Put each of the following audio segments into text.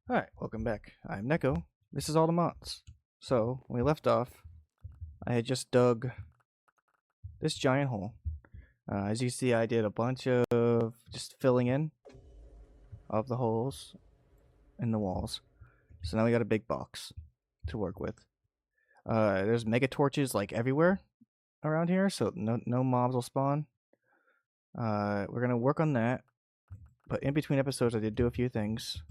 Alright, welcome back. I'm Neko. This is all the Mons. So, when we left off, I had just dug this giant hole. As you see, I did a bunch of just filling in of the holes in the walls. So now we got a big box to work with. There's mega torches like everywhere around here, so no mobs will spawn. We're gonna work on that. But in between episodes, I did do a few things.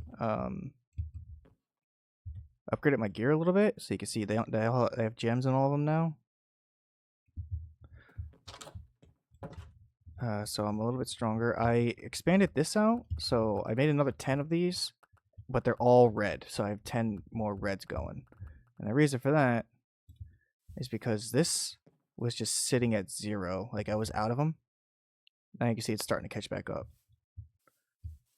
Upgraded my gear a little bit, so you can see they have gems in all of them now. So I'm a little bit stronger. I expanded this out, so I made another 10 of these, but they're all red, so I have 10 more reds going. And the reason for that is because this was just sitting at 0, like I was out of them. Now you can see it's starting to catch back up.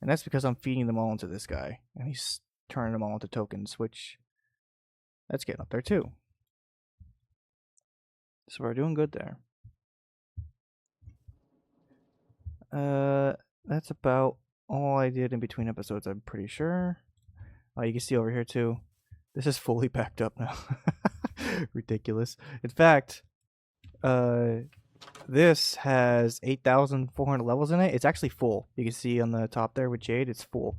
And that's because I'm feeding them all into this guy, and he's turning them all into tokens, which that's getting up there too. So we're doing good there. That's about all I did in between episodes, I'm pretty sure. Oh, you can see over here too. This is fully backed up now. Ridiculous. In fact, this has 8,400 levels in it. It's actually full. You can see on the top there with Jade, it's full.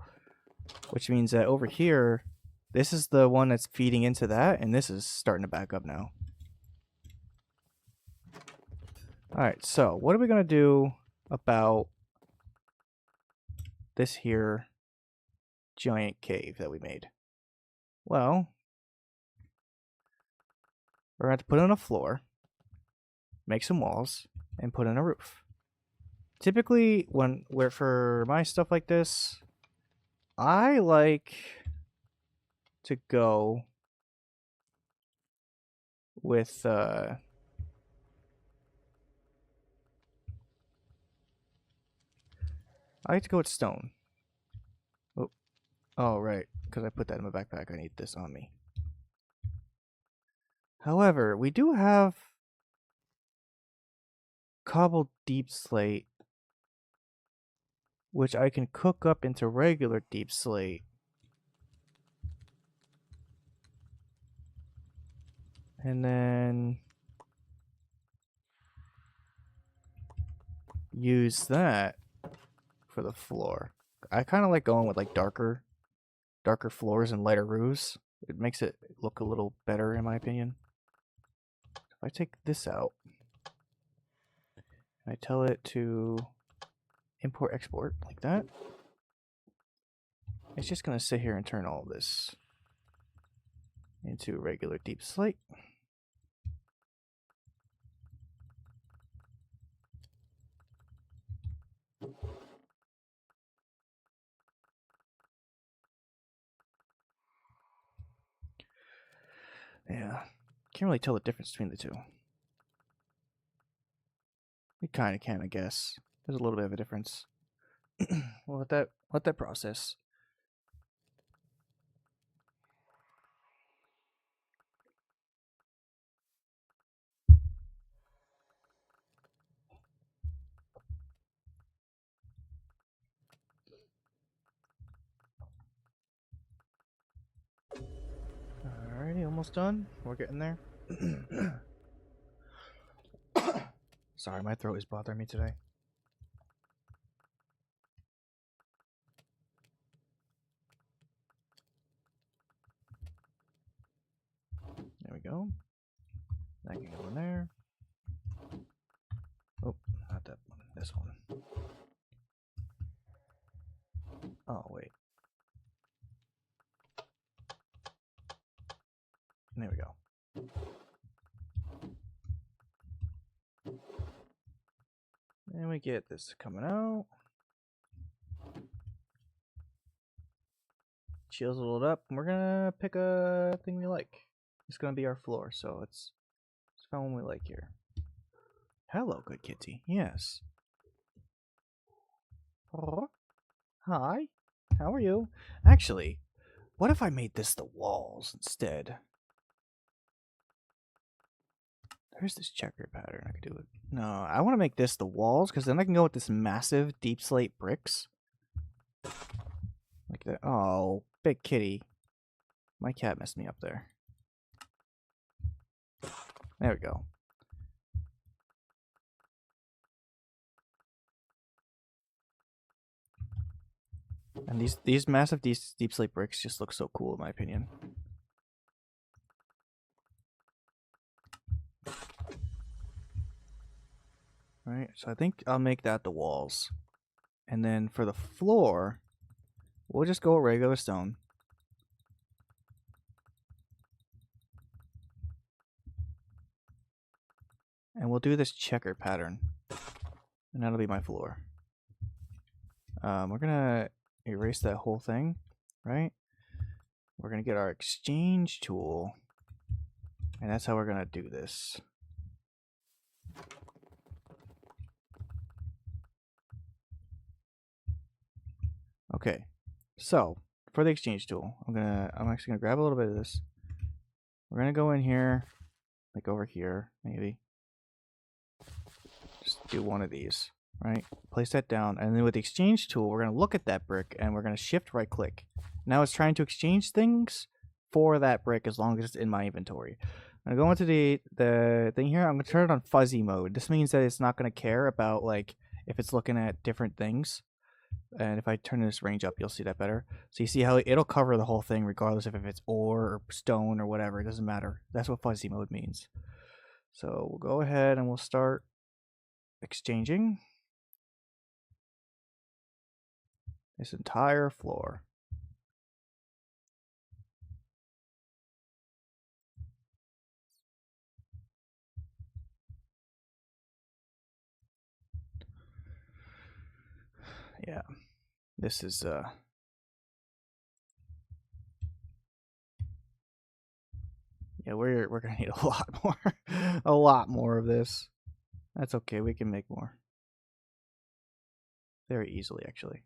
Which means that over here, this is the one that's feeding into that, and this is starting to back up now. Alright, so what are we going to do about this here giant cave that we made? Well, we're going to have to put in a floor, make some walls, and put in a roof. Typically, for my stuff like this, I like to go with stone. Oh, right, because I put that in my backpack. I need this on me. However, we do have cobbled deep slate, which I can cook up into regular deep slate. And then use that for the floor. I kind of like going with like darker floors and lighter roofs. It makes it look a little better in my opinion. If I take this out, I tell it to import export like that, it's just going to sit here and turn all of this into regular deep slate. Yeah, can't really tell the difference between the two. You kind of can, I guess. There's a little bit of a difference. We'll let that process. Alrighty, almost done. We're getting there. Sorry, my throat is bothering me today. There we go. That can go in there. Oh, not that one. This one. Oh, wait. There we go. And we get this coming out. Shields load up, and we're gonna pick a thing we like. It's gonna be our floor, so let's find one we like here. Hello, good kitty. Yes. Oh, hi. How are you? Actually, what if I made this the walls instead? There's this checker pattern. I could do it. No, I want to make this the walls, because then I can go with this massive deep slate bricks. Like that. Oh, big kitty. My cat messed me up there. There we go. And these massive deep slate bricks just look so cool in my opinion. Right, so I think I'll make that the walls. And then for the floor, we'll just go with regular stone. And we'll do this checker pattern. And that'll be my floor. We're gonna erase that whole thing, right? We're gonna get our exchange tool. And that's how we're gonna do this. Okay, so for the exchange tool, I'm actually gonna grab a little bit of this. We're gonna go in here, like over here, maybe. Just do one of these, right? Place that down, and then with the exchange tool, we're gonna look at that brick and we're gonna shift right click. Now it's trying to exchange things for that brick as long as it's in my inventory. I'm gonna go into the thing here. I'm gonna turn it on fuzzy mode. This means that it's not gonna care about like if it's looking at different things. And if I turn this range up, you'll see that better. So you see how it'll cover the whole thing regardless of if it's ore or stone or whatever. It doesn't matter. That's what fuzzy mode means. So we'll go ahead and we'll start exchanging this entire floor. Yeah, this is yeah, we're gonna need a lot more, a lot more of this. That's okay. We can make more very easily, actually.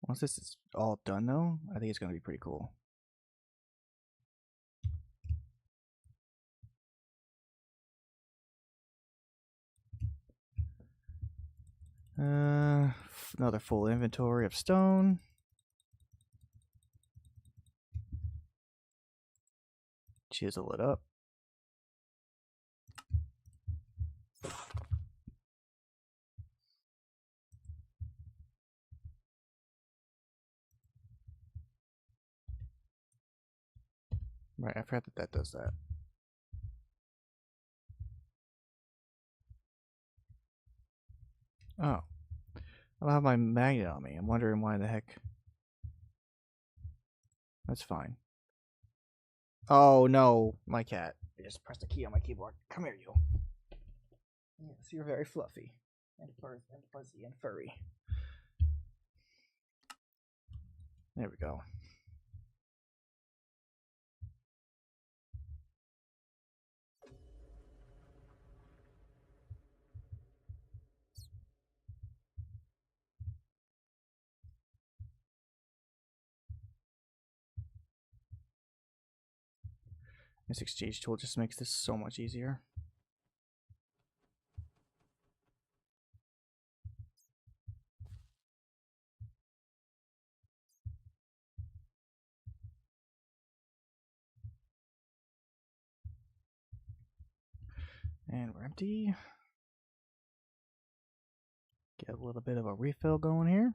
Once this is all done, though, I think it's gonna be pretty cool. Another full inventory of stone. Chisel it up. Right, I forgot that does that. Oh. I don't have my magnet on me. I'm wondering why the heck. That's fine. Oh no, my cat. I just pressed a key on my keyboard. Come here, you. Yes, you're very fluffy and fuzzy and furry. There we go. This exchange tool just makes this so much easier. And we're empty. Get a little bit of a refill going here.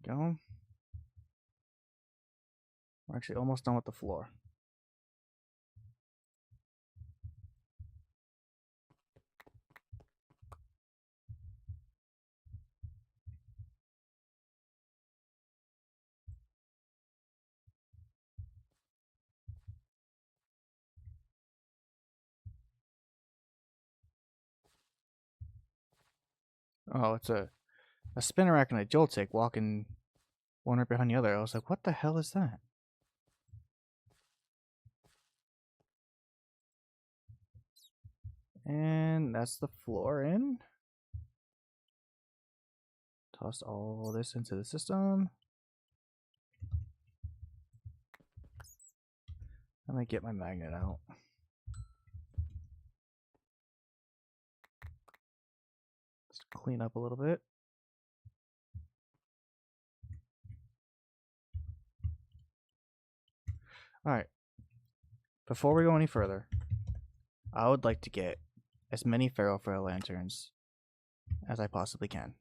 Go. We're actually almost done with the floor. Oh, it's a spinner rack and a jolt stick walking one right behind the other. I was like, what the hell is that? And that's the floor in. Toss all this into the system. I might get my magnet out. Just clean up a little bit. Alright. Before we go any further, I would like to get as many ferroflare lanterns as I possibly can.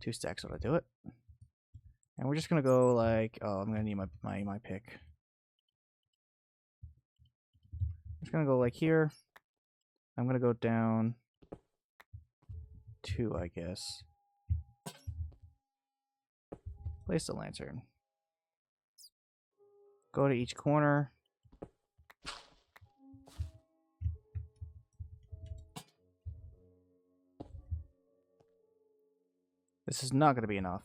2 stacks ought to do it. And we're just gonna go like, oh, I'm gonna need my pick. I'm just gonna go like here. I'm gonna go down 2, I guess. Place the lantern. Go to each corner. This is not going to be enough.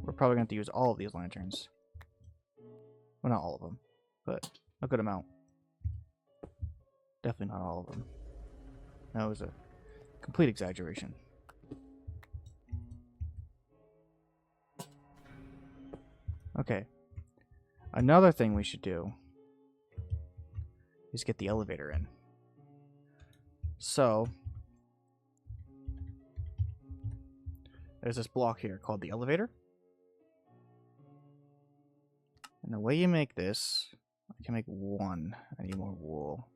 We're probably going to have to use all of these lanterns. Well, not all of them, but a good amount. Definitely not all of them. That was a complete exaggeration. Okay. Another thing we should do is get the elevator in. So, there's this block here called the elevator. And the way you make this, I can make 1. I need more wool.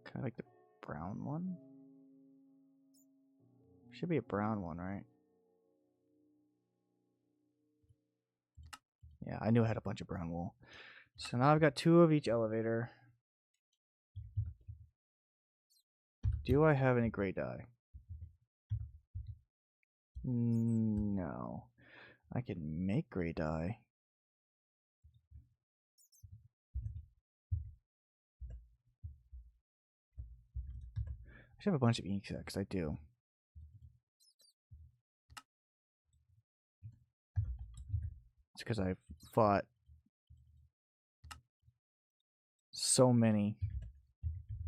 Can I make the brown one? Should be a brown one, right? Yeah, I knew I had a bunch of brown wool. So now I've got 2 of each elevator. Do I have any gray dye? No. I can make gray dye. I should have a bunch of ink sacks. I do. It's because I've fought so many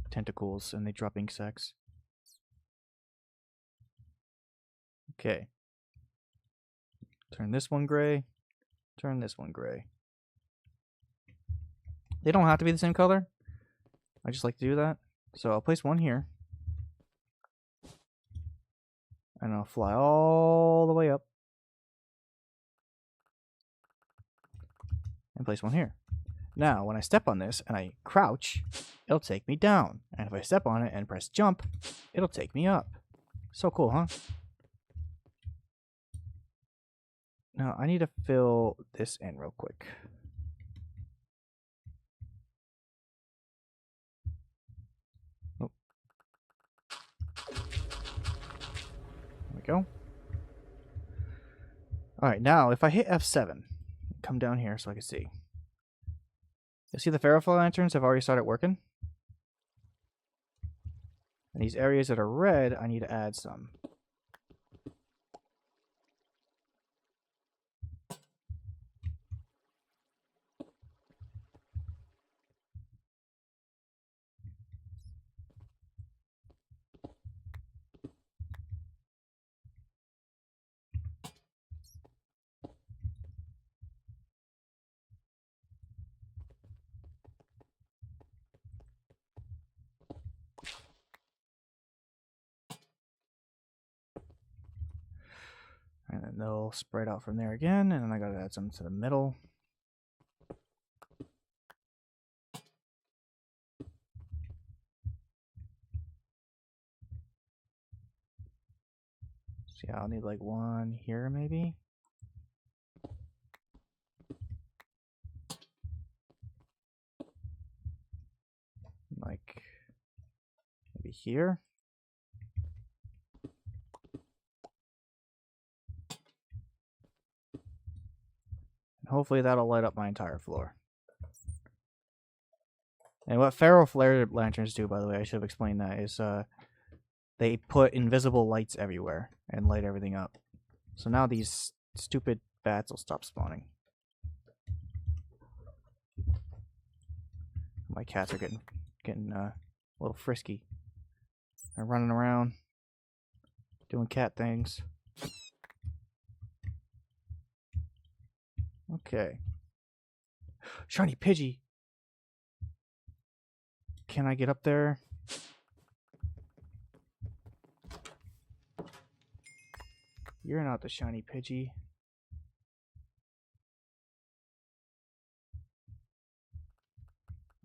tentacles and they drop ink sacks. Okay. Turn this one gray. Turn this one gray. They don't have to be the same color. I just like to do that. So I'll place one here. And I'll fly all the way up. And place one here. Now, when I step on this and I crouch, it'll take me down. And if I step on it and press jump, it'll take me up. So cool, huh? Now, I need to fill this in real quick. Oh. There we go. Alright, now if I hit F7, come down here so I can see. You'll see the ferroflare lanterns have already started working. And these areas that are red, I need to add some. And then they'll spread out from there again, and then I gotta add some to the middle. So yeah, I'll need like one here maybe. Like maybe here. And hopefully that'll light up my entire floor. And what ferroflare lanterns do, by the way, I should have explained that, is they put invisible lights everywhere and light everything up. So now these stupid bats will stop spawning. My cats are getting getting a little frisky. They're running around, doing cat things. Okay. Shiny Pidgey! Can I get up there? You're not the Shiny Pidgey.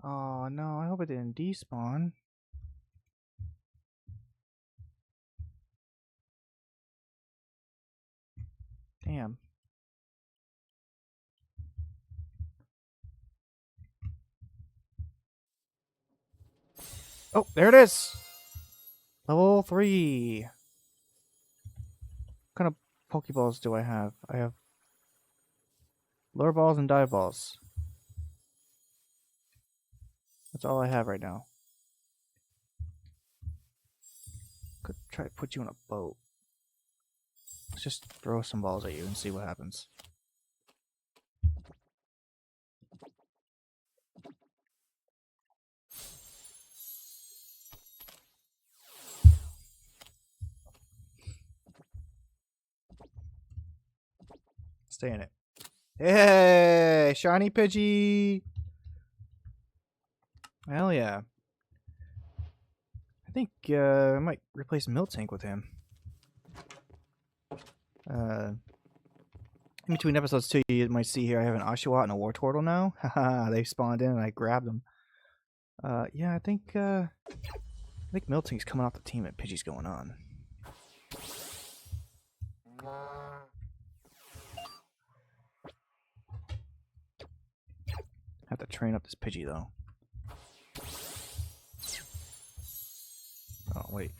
Oh no, I hope it didn't despawn. Damn. Oh, there it is! Level 3! What kind of Pokeballs do I have? I have Lure Balls and Dive Balls. That's all I have right now. Could try to put you in a boat. Let's just throw some balls at you and see what happens. Stay in it. Hey! Shiny Pidgey! Hell yeah. I think I might replace Miltank with him. In between episodes too, you might see here I have an Oshawott and a Wartortle now. Haha, they spawned in and I grabbed them. Yeah, I think Miltank's coming off the team and Pidgey's going on. Have to train up this Pidgey though. Oh wait.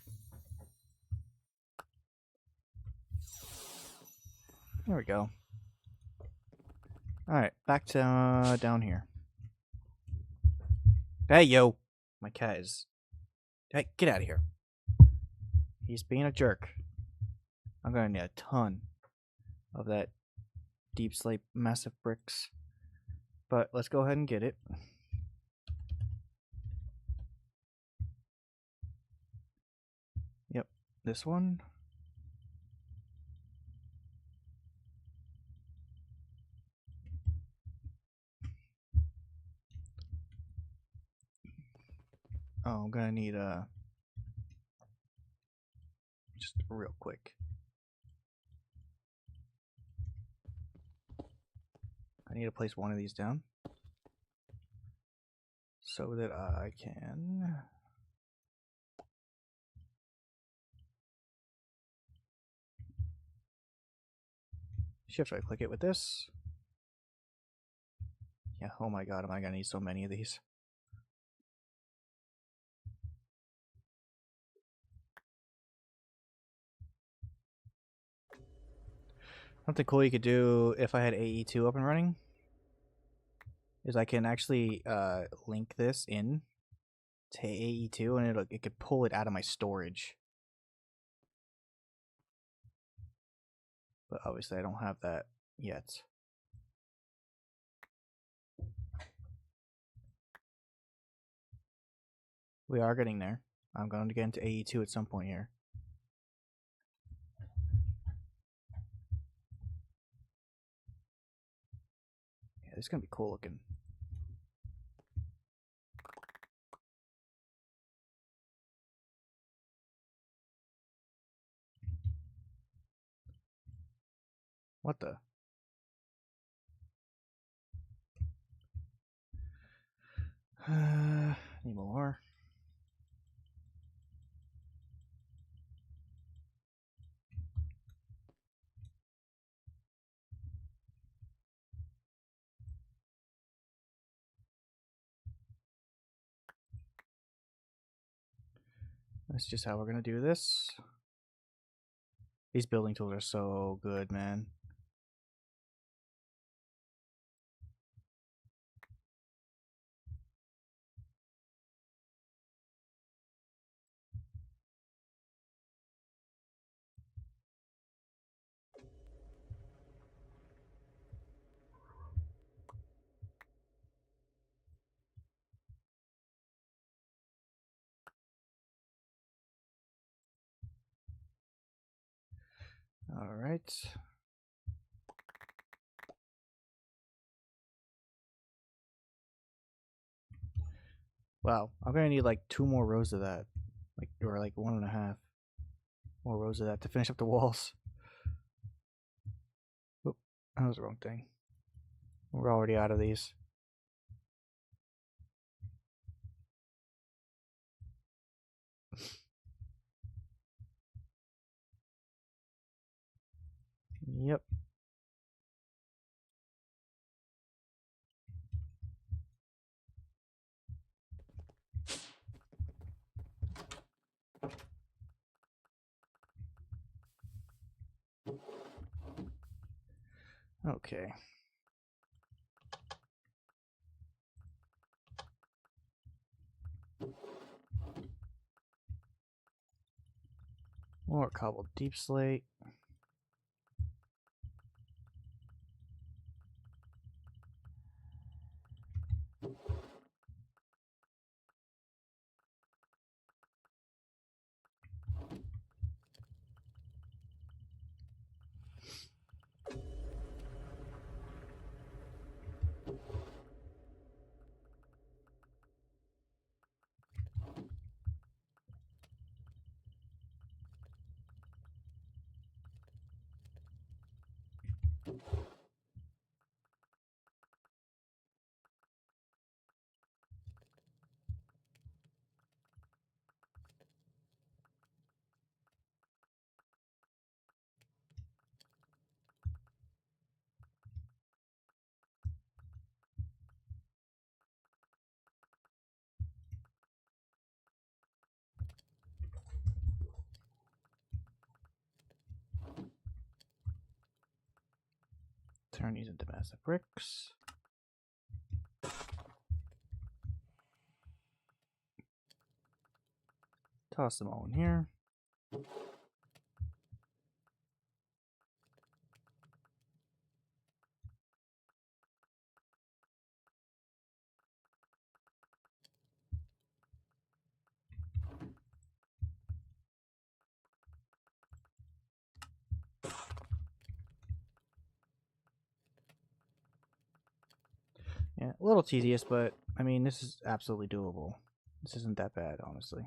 There we go. Alright, back to down here. Hey yo! My cat is... Hey, get out of here. He's being a jerk. I'm gonna need a ton of that deep slate massive bricks. But let's go ahead and get it. Yep, this one. Oh, I'm gonna need just real quick. I need to place one of these down so that I can shift right click it with this. Yeah, oh my god, am I gonna need so many of these? Something cool you could do if I had AE2 up and running is I can actually link this in to AE2 and it could pull it out of my storage. But obviously I don't have that yet. We are getting there. I'm going to get into AE2 at some point here. Yeah, this is going to be cool looking. What the? Need more. That's just how we're going to do this. These building tools are so good, man. All right. Wow, I'm gonna need like 2 more rows of that, like or like 1.5 more rows of that to finish up the walls. Oop, that was the wrong thing. We're already out of these. Yep. Okay. More cobbled deep slate. Turn these into massive bricks. Toss them all in here. Yeah, a little tedious, but I mean, this is absolutely doable. This isn't that bad, honestly.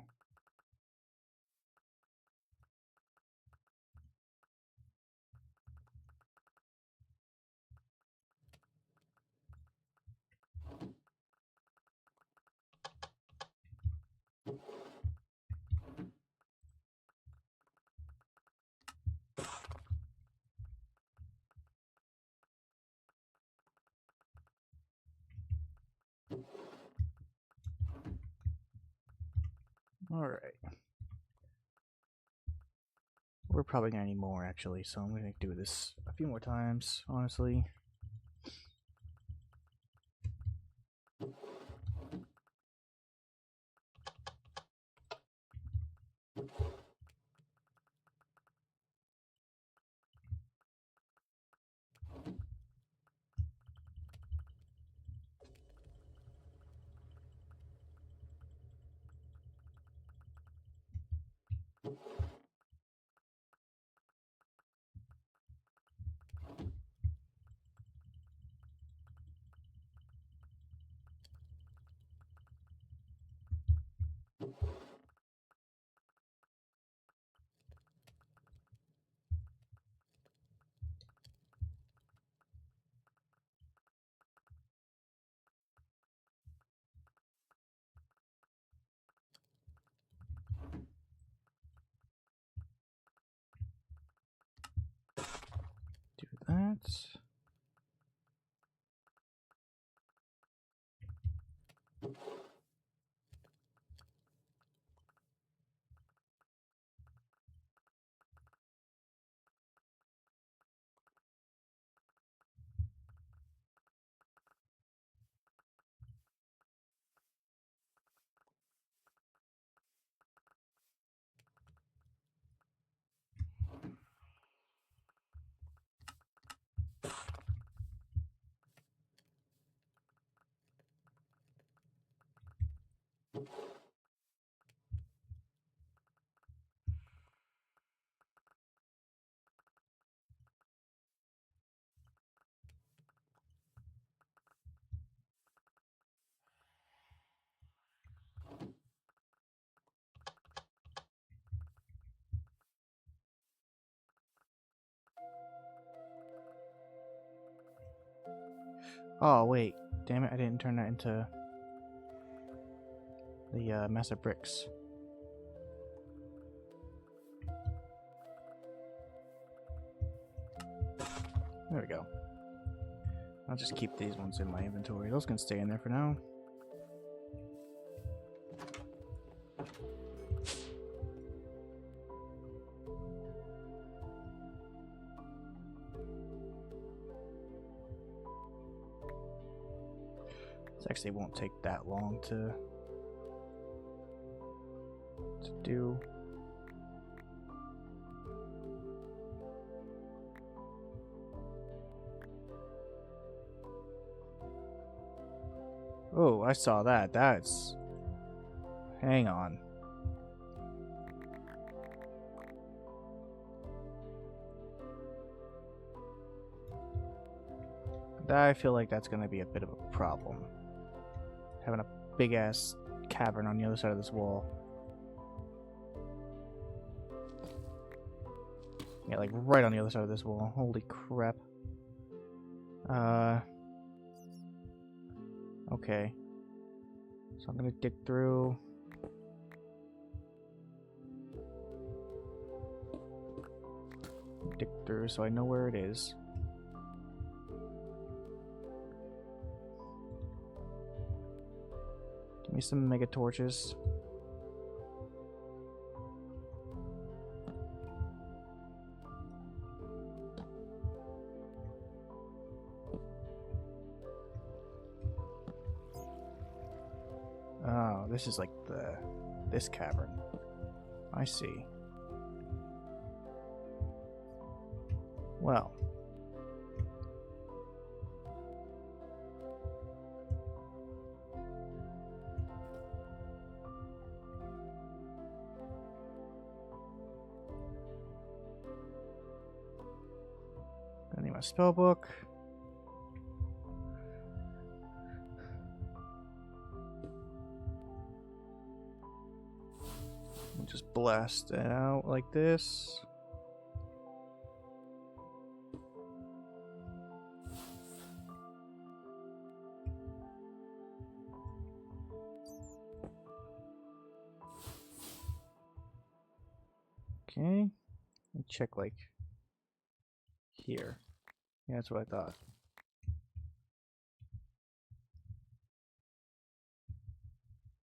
Alright. We're probably gonna need more, actually, so I'm gonna do this a few more times, honestly. Oh, wait. Damn it, I didn't turn that into the mess of bricks. There we go. I'll just keep these ones in my inventory. Those can stay in there for now. This actually won't take that long to do. Oh, I saw that. That's... Hang on. I feel like that's gonna be a bit of a problem. Having a big-ass cavern on the other side of this wall. Yeah, like right on the other side of this wall. Holy crap. Okay. So I'm gonna dig through. Dig through so I know where it is. Give me some mega torches. Oh, this is like this cavern. I see. Well. I need my spell book. Just blast it out like this. Okay. Check like here. Yeah, that's what I thought.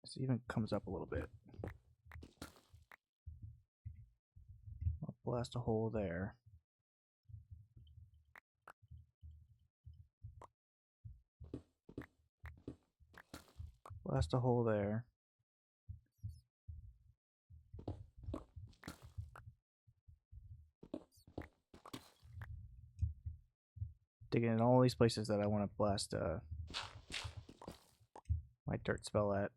This even comes up a little bit. I'll blast a hole there. Blast a hole there. Digging in all these places that I want to blast my dirt spell at.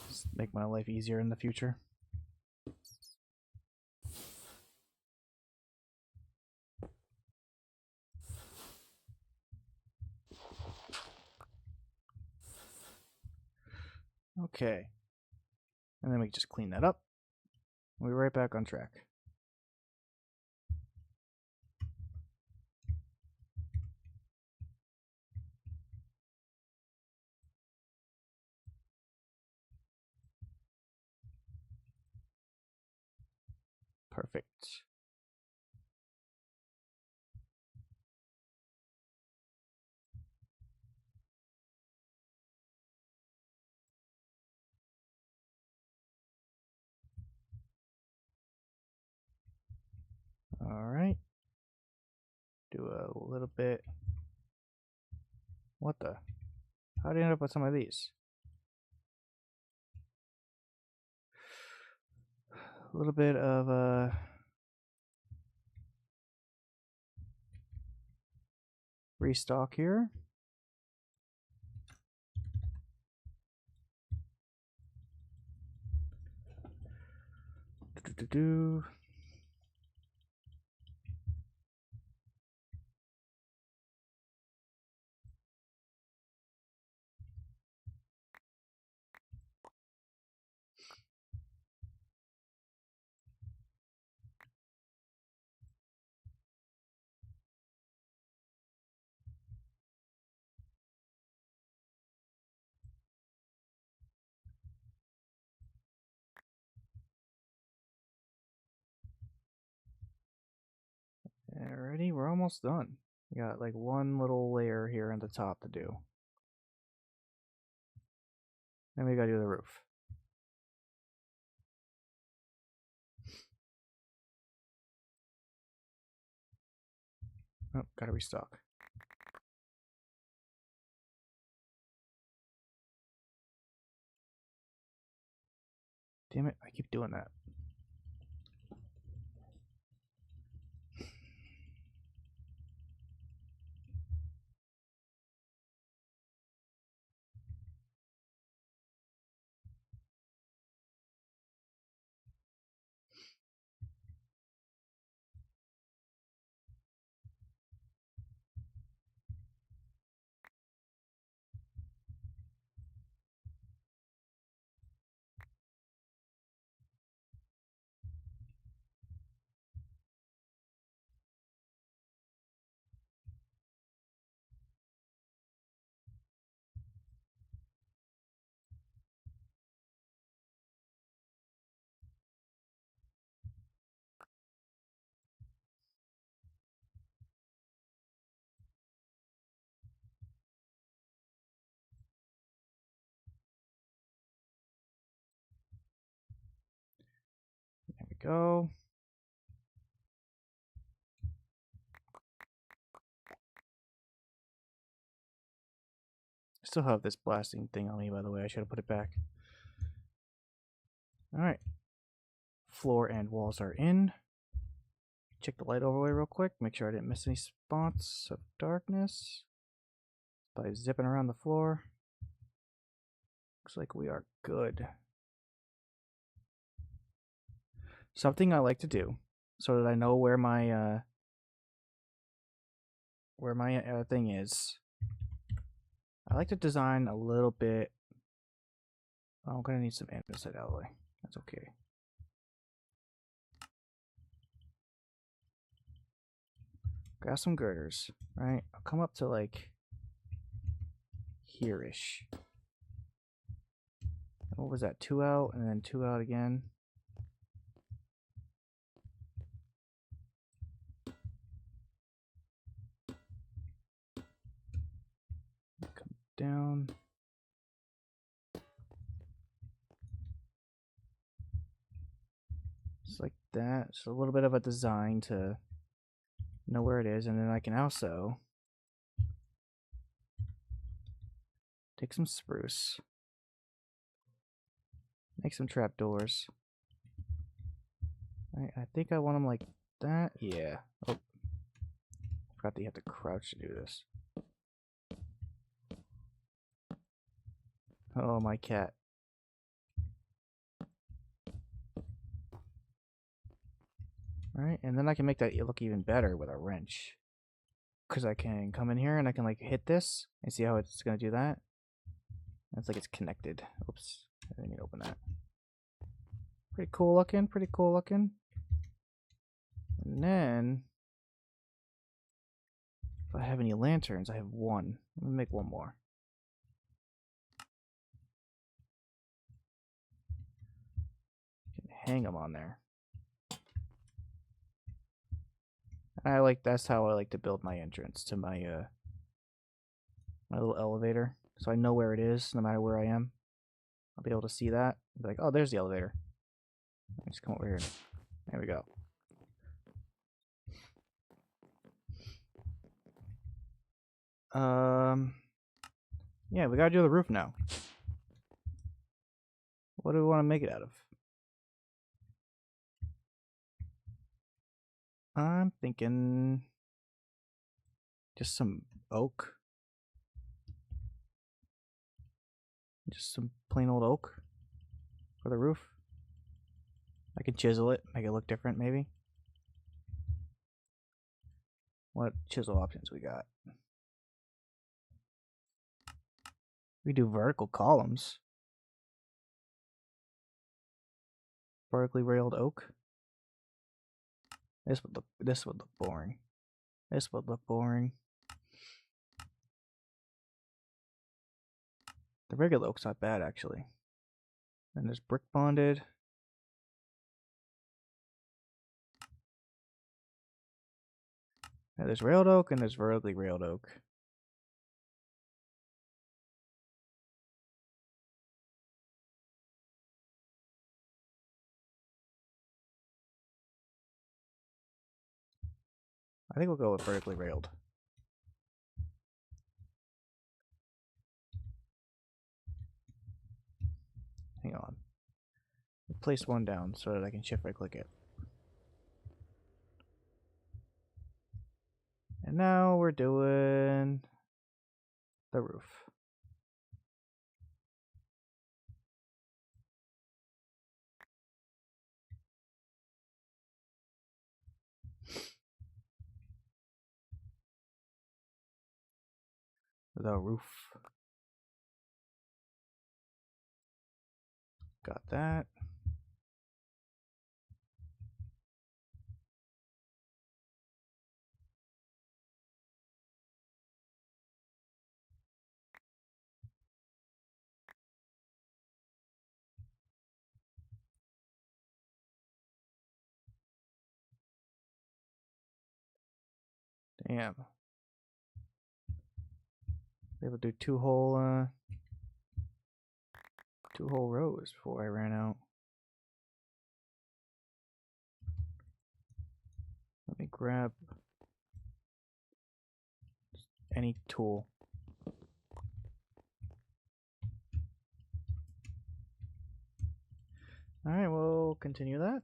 Just make my life easier in the future. Okay. And then we just clean that up. We'll be right back on track. Perfect. Alright. Do a little bit. What the? How did I end up with some of these? a little bit of restock here. Do. Alrighty, we're almost done. We got like one little layer here on the top to do. Then we gotta do the roof. Oh, gotta restock. Damn it, I keep doing that. There we go. I still have this blasting thing on me, by the way. I should have put it back. Alright. Floor and walls are in. Check the light overlay real quick. Make sure I didn't miss any spots of darkness by zipping around the floor. Looks like we are good. Something I like to do so that I know where my thing is. I like to design a little bit. Oh, I'm gonna need some andesite alloy. That's okay. Grab some girders, right? I'll come up to like here-ish. What was that? 2 out and then 2 out again. Come down. Just like that. Just a little bit of a design to know where it is, and then I can also take some spruce, make some trapdoors. I think I want them like that. Yeah. Oh, forgot that you have to crouch to do this. Oh, my cat. Right, and then I can make that look even better with a wrench. Because I can come in here and I can like hit this and see how it's going to do that. It's like it's connected. Oops, I didn't need to open that. Pretty cool looking, pretty cool looking. And then, if I have any lanterns, I have one. Let me make one more. Can hang them on there. And that's how I like to build my entrance to my my little elevator, so I know where it is no matter where I am. I'll be able to see that. Be like, oh, there's the elevator. Just come over here. There we go. Yeah, we gotta do the roof now. What do we want to make it out of? I'm thinking just some oak. Just some plain old oak for the roof. I could chisel it, make it look different maybe. What chisel options we got? We do vertical columns. Vertically railed oak. This would look boring. This would look boring. The regular oak's not bad actually. And there's brick bonded. Yeah, there's railed oak and there's vertically railed oak. I think we'll go with vertically railed. Hang on. Place one down so that I can shift right click it. And now we're doing the roof. The roof. Got that. Damn. Be able to do two whole rows before I ran out. Let me grab any tool. Alright, we'll continue that.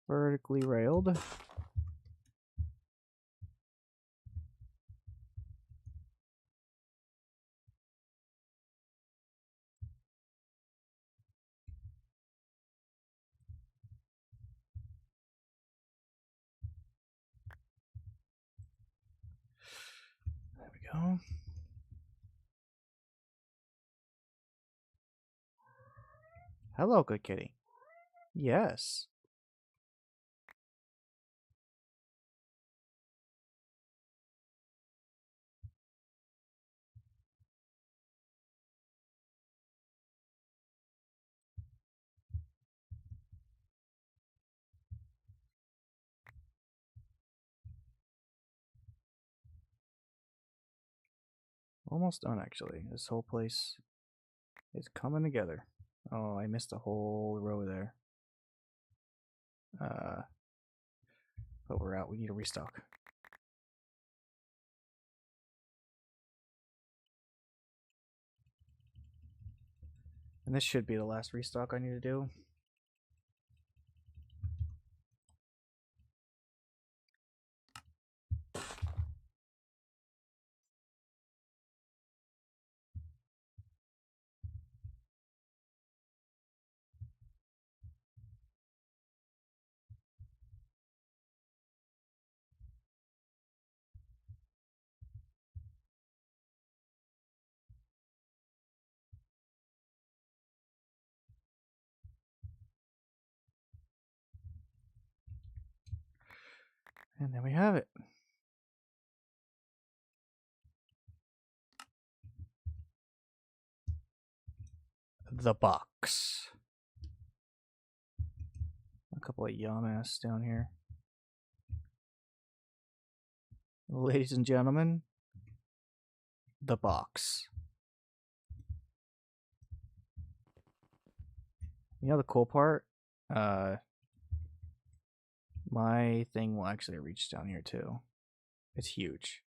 Vertically railed. There we go. Hello, good kitty. Yes. Almost done, actually. This whole place is coming together. Oh, I missed a whole row there. But we're out. We need a restock. And this should be the last restock I need to do. And there we have it. The box. A couple of Yamas down here. Ladies and gentlemen, the box. You know the cool part? My thing will actually reach down here too. It's huge.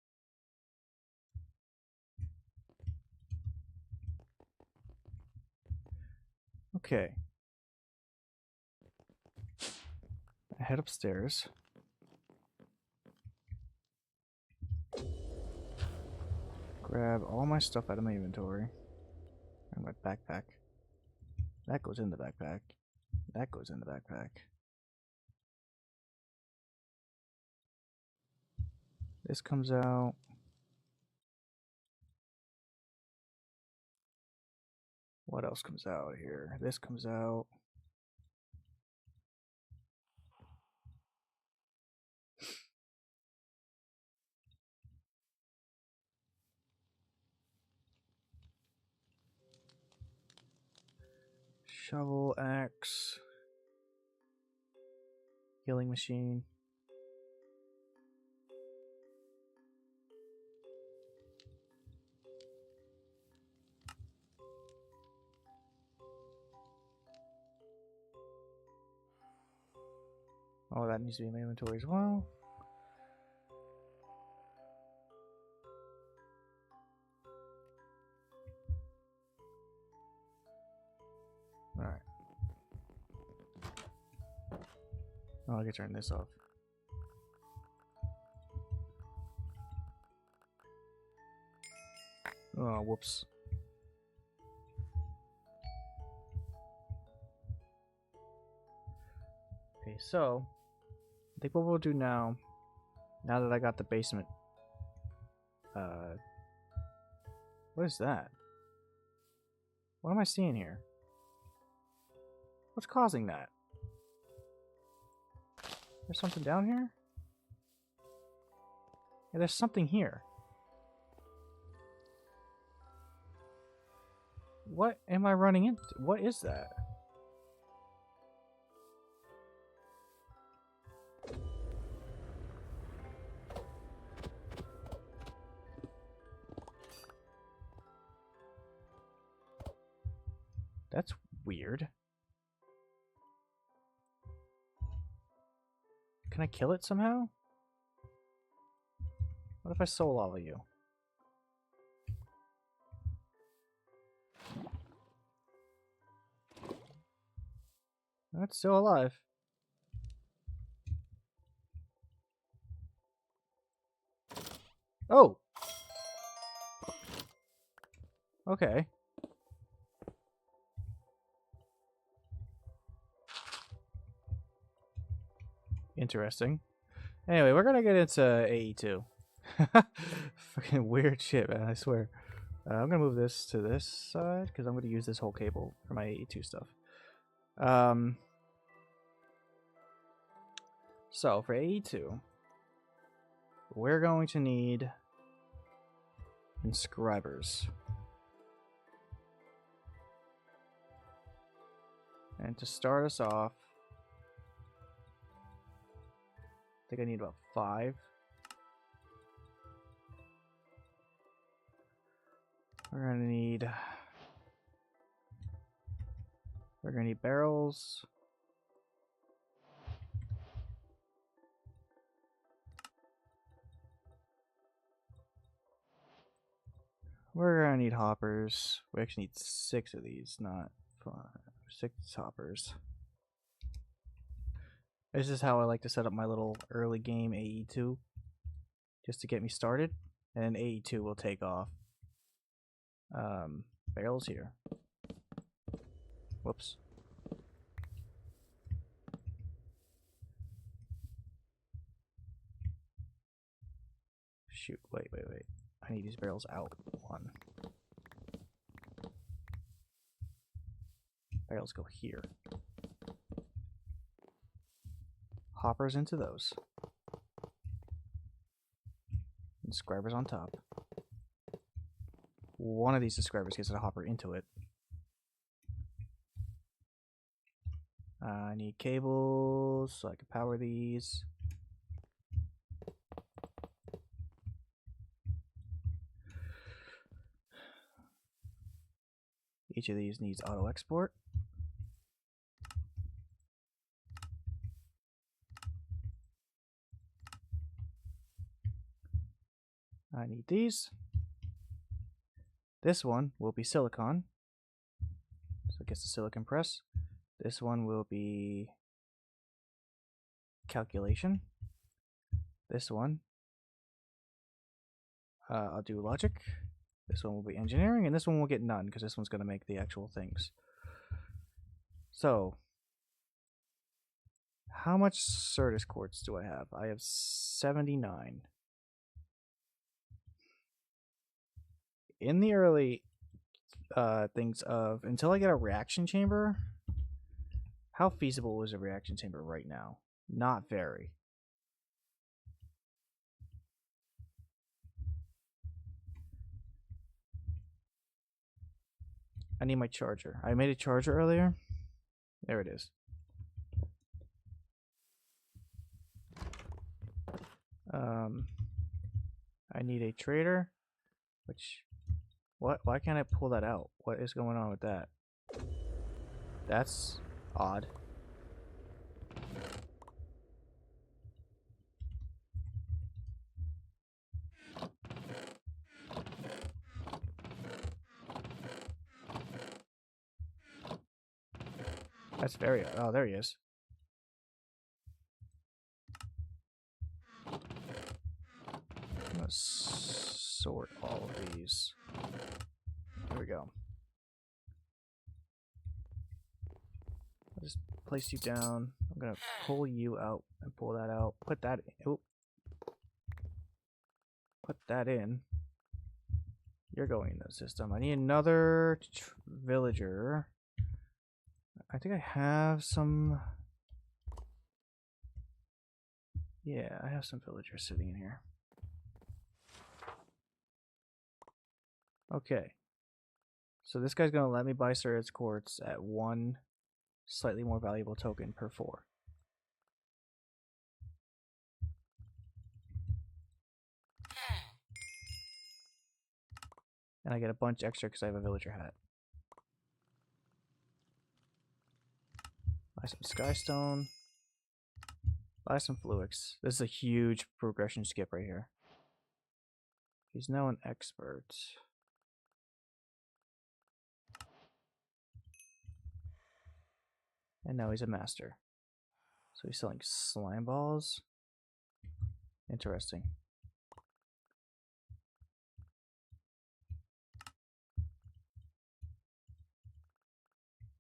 Okay. I head upstairs. Grab all my stuff out of my inventory. And my backpack. That goes in the backpack. That goes in the backpack. This comes out. What else comes out here? This comes out. Shovel, axe, healing machine. Oh, that needs to be in my inventory as well. Alright. Oh, I can turn this off. Oh, whoops. Okay, so I think what we'll do now that I got the basement, what is that? What am I seeing here? What's causing that? There's something down here? Yeah, there's something here. What am I running into? What is that? That's weird. Can I kill it somehow? What if I soul all of you? That's still alive. Oh! Okay. Interesting. Anyway, we're gonna get into AE2. Fucking weird shit, man, I swear. I'm gonna move this to this side, because I'm gonna use this whole cable for my AE2 stuff. So, for AE2, we're going to need inscribers. And to start us off, I think I need about 5. We're gonna need barrels. We're gonna need hoppers. We actually need 6 of these, not 5. 6 hoppers. This is how I like to set up my little early game AE2, just to get me started, and then AE2 will take off. Barrels here. Whoops. Shoot, wait. I need these barrels out. 1. Barrels go here. Hoppers into those. Inscribers on top. One of these inscribers gets a hopper into it. I need cables so I can power these. Each of these needs auto export. I need these. This one will be silicon. So gets the silicon press. This one will be calculation. This one, I'll do logic. This one will be engineering, and this one will get none because this one's going to make the actual things. So, how much Certus quartz do I have? I have 79. In the early things of until I get a reaction chamber, how feasible is a reaction chamber right now? Not very. I need my charger. I made a charger earlier. There it is. I need a trader, which, what? Why can't I pull that out? What is going on with that? That's odd. That's very, oh, there he is. I'm gonna sort all of these. There we go. I'll just place you down. I'm gonna pull you out and pull that out. Put that in. Oop. Put that in. You're going in the system. I need another villager. I think I have some. Yeah, I have some villagers sitting in here. Okay. So this guy's gonna let me buy Certus quartz at 1 slightly more valuable token per 4. And I get a bunch extra because I have a villager hat. Buy some skystone. Buy some fluix. This is a huge progression skip right here. He's now an expert. And now he's a master. So he's selling slime balls. Interesting.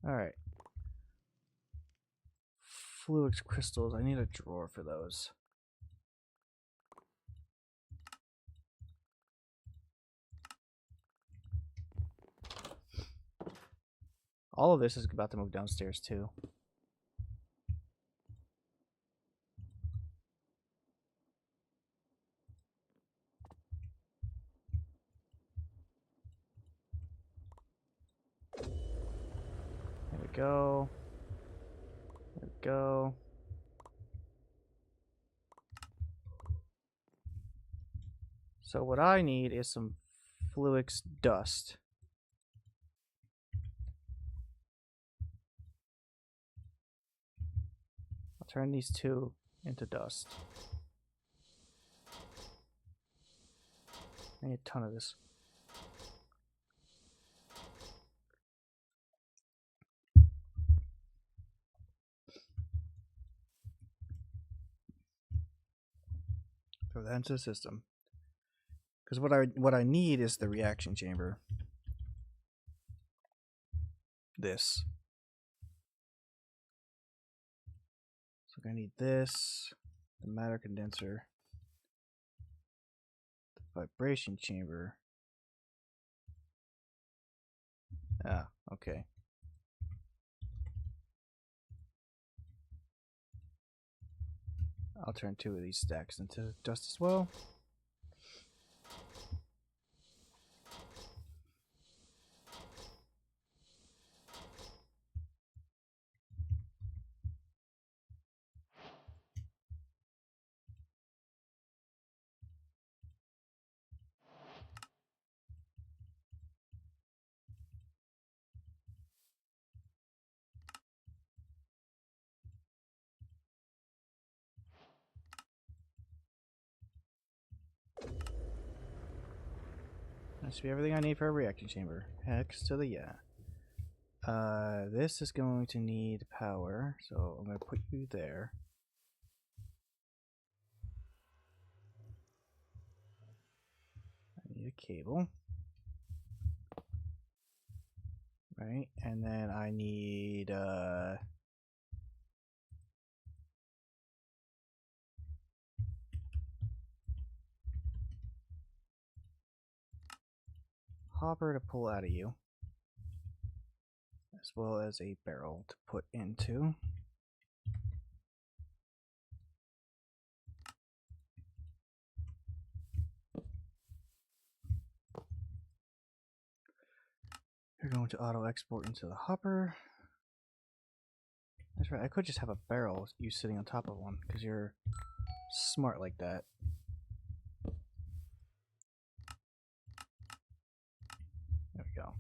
Alright. Fluix crystals. I need a drawer for those. All of this is about to move downstairs too. There we go. There we go. So what I need is some fluix dust. I'll turn these two into dust. I need a ton of this. Throw that into the system. Because what I need is the reaction chamber. This. So I'm gonna need this, the matter condenser, the vibration chamber. Ah, okay. I'll turn 2 of these stacks into dust as well. That should be everything I need for a reaction chamber. Hex to the yeah. This is going to need power, so I'm going to put you there. I need a cable. Right, and then I need, hopper to pull out of you, as well as a barrel to put into. You're going to auto export into the hopper. That's right, I could just have a barrel, you sitting on top of one, because you're smart like that. There we go.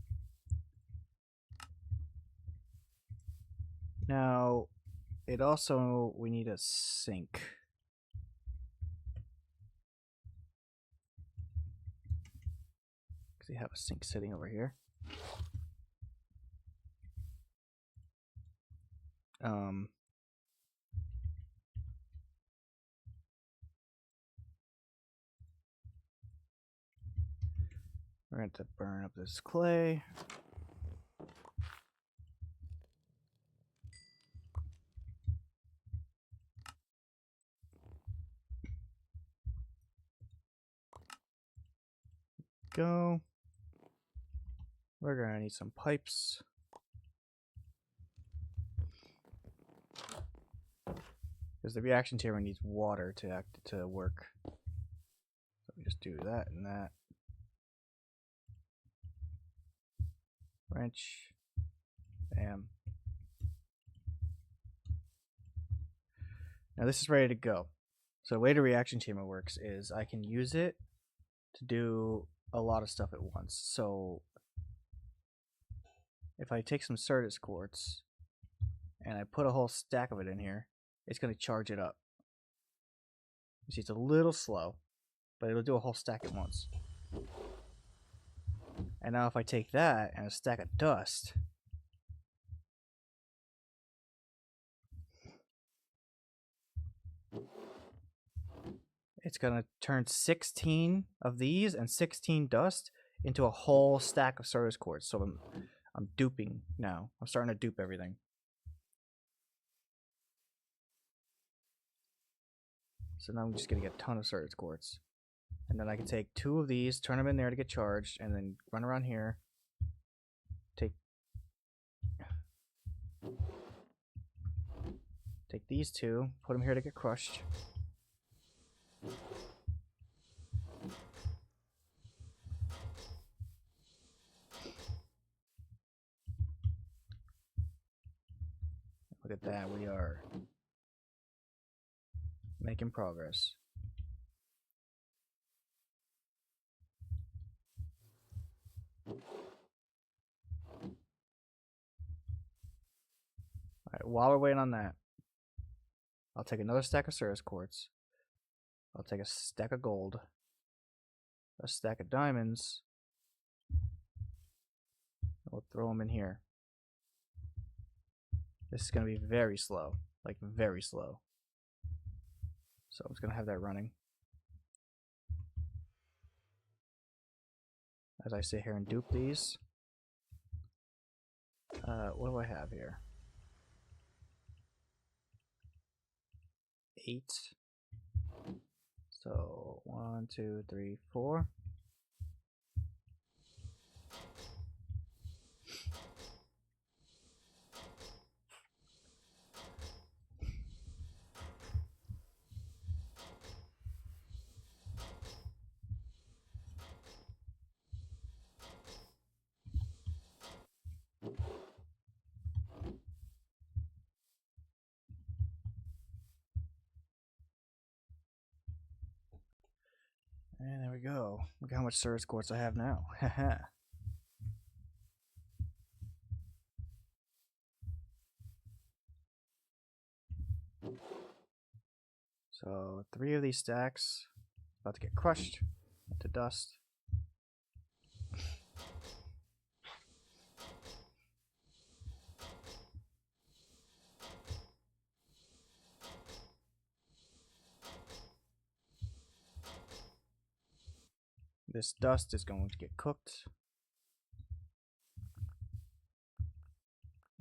Now, it also, we need a sink. Because we have a sink sitting over here. We're going to burn up this clay. Go. We're going to need some pipes. Because the reaction chamber needs water to work. So we just do that and that. Wrench. Bam. Now this is ready to go. So the way the reaction chamber works is I can use it to do a lot of stuff at once. So if I take some Certus quartz and I put a whole stack of it in here, it's going to charge it up. You see, it's a little slow, but it'll do a whole stack at once. And now if I take that and a stack of dust, it's going to turn 16 of these and 16 dust into a whole stack of Certus quartz. So I'm duping now. I'm starting to dupe everything. So now I'm just going to get a ton of Certus quartz. And then I can take 2 of these, turn them in there to get charged, and then run around here. Take these 2, put them here to get crushed. Look at that, we are making progress. Alright, while we're waiting on that, I'll take another stack of Certus quartz. I'll take a stack of gold, a stack of diamonds. We'll throw them in here. This is going to be very slow, like very slow. So I'm just going to have that running as I sit here and dupe these. What do I have here? 8. So 1, 2, 3, 4. And there we go. Look how much Certus quartz I have now. Haha. So 3 of these stacks about to get crushed into dust. This dust is going to get cooked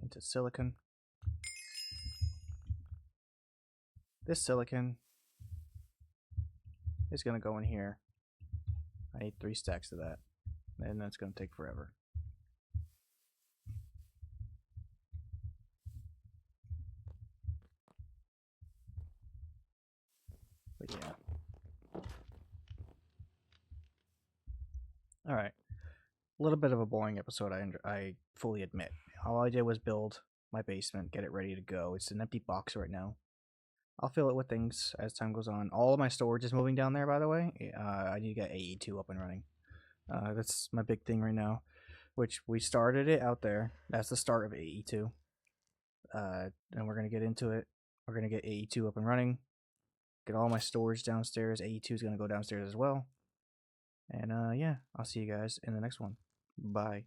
into silicon. This silicon is going to go in here. I need 3 stacks of that, and that's going to take forever. But yeah. Alright. A little bit of a boring episode, I fully admit. All I did was build my basement, get it ready to go. It's an empty box right now. I'll fill it with things as time goes on. All of my storage is moving down there, by the way. I need to get AE2 up and running. That's my big thing right now, which we started it out there. That's the start of AE2. And we're going to get into it. We're going to get AE2 up and running. Get all my storage downstairs. AE2 is going to go downstairs as well. And yeah, I'll see you guys in the next one. Bye.